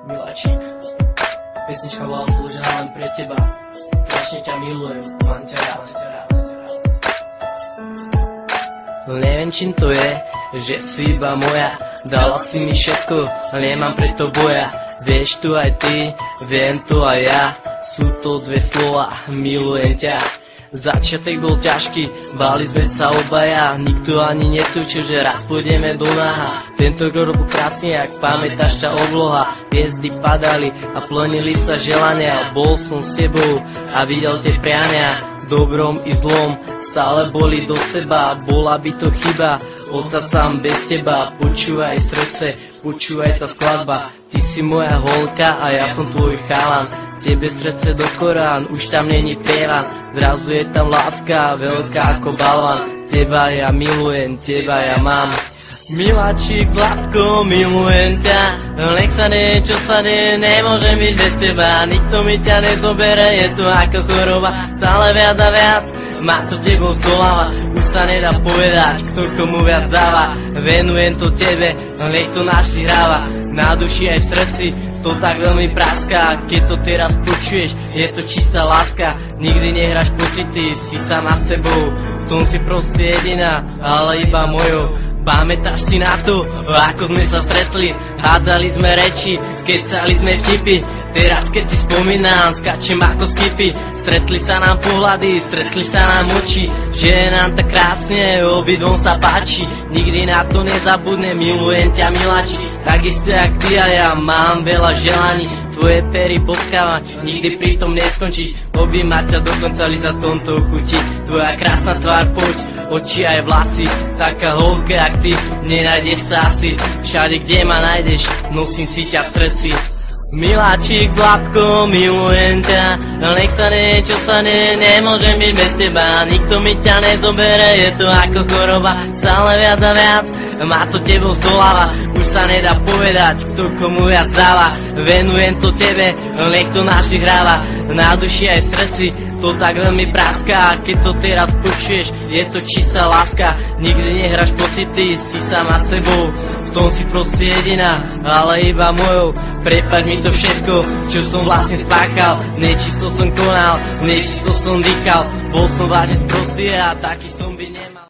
Miláčik, pesnička bola slúžená len pre teba. Strašne ťa milujem, mám ťa rád. Neviem, čím to je, že si iba moja. Dala si mi všetko, nemám preto boja. Vieš tu aj ty, viem to aj ja. Sú to dve slova, milujem ťa. Začiatek bol ťažký, báli sme sa obaja. Nikto ani netučil, že raz pôjdeme do náha. Tento rok bol krásny, ak pamätáš ťa obloha. Hviezdy padali a plnili sa želania. Bol som s tebou a videl tie priania. Dobrom i zlom stále boli do seba. Bola by to chyba ostať sám bez teba. Počúvaj srdce, počúvaj tá skladba. Ty si moja holka a ja som tvoj chalan. Tebe srdce do Korán, už tam není prievan. Zrazu je tam láska, veľká ako balvan. Teba ja milujem, teba ja mám. Miláčik, zlatko, milujem ťa. Nech sa nie, čo sa nie, nemôžem byť bez teba. Nikto mi ťa nezobere, je to ako choroba. Stále viac a viac, má to tebou zdoláva. Už sa nedá povedať, kto komu viac dáva. Venujem to tebe, nech to našli hráva. Na duši aj v srdci to tak veľmi praská. Keď to teraz počuješ, je to čistá láska. Nikdy nehráš pocity, si sama sebou. V tom si proste jediná, ale iba mojou. Pamätáš si na to, ako sme sa stretli? Hádzali sme reči, kecali sme vtipy. Teraz keď si spomínam, skačem ako skipy. Stretli sa nám pohľady, stretli sa nám oči. Že je nám tak krásne, obidvom sa páči. Nikdy na to nezabudnem, milujem ťa miláči. Takisto jak ty a ja, mám veľa želaní. Tvoje pery poskávať, nikdy pri tom neskončiť. Objímať ťa dokonca lízať tomto chuti. Tvoja krásna tvár, poď, oči aj vlasy. Taká holka jak ty, nenájde sa asi. Všade kde ma nájdeš, nosím si ťa v srdci. Miláčik, zlatko, milujem ťa. Nech sa nie, čo sa nie, nemôžem byť bez teba. Nikto mi ťa nezobere, je to ako choroba. Stále viac a viac, má to tebou zdoláva. Už sa nedá povedať, kto komu viac dáva. Venujem to tebe, nech to našli hráva. Na duši aj v srdci to tak veľmi praská. Keď to teraz počuješ, je to čistá láska. Nikdy nehráš pocity, si sama sebou. V tom si proste jediná, ale iba mojou. Prepáč mi to všetko, čo som vlastne spáchal. Nečisto som konal, nečisto som dýchal. Bol som vážne sprostý a taký som by nemal.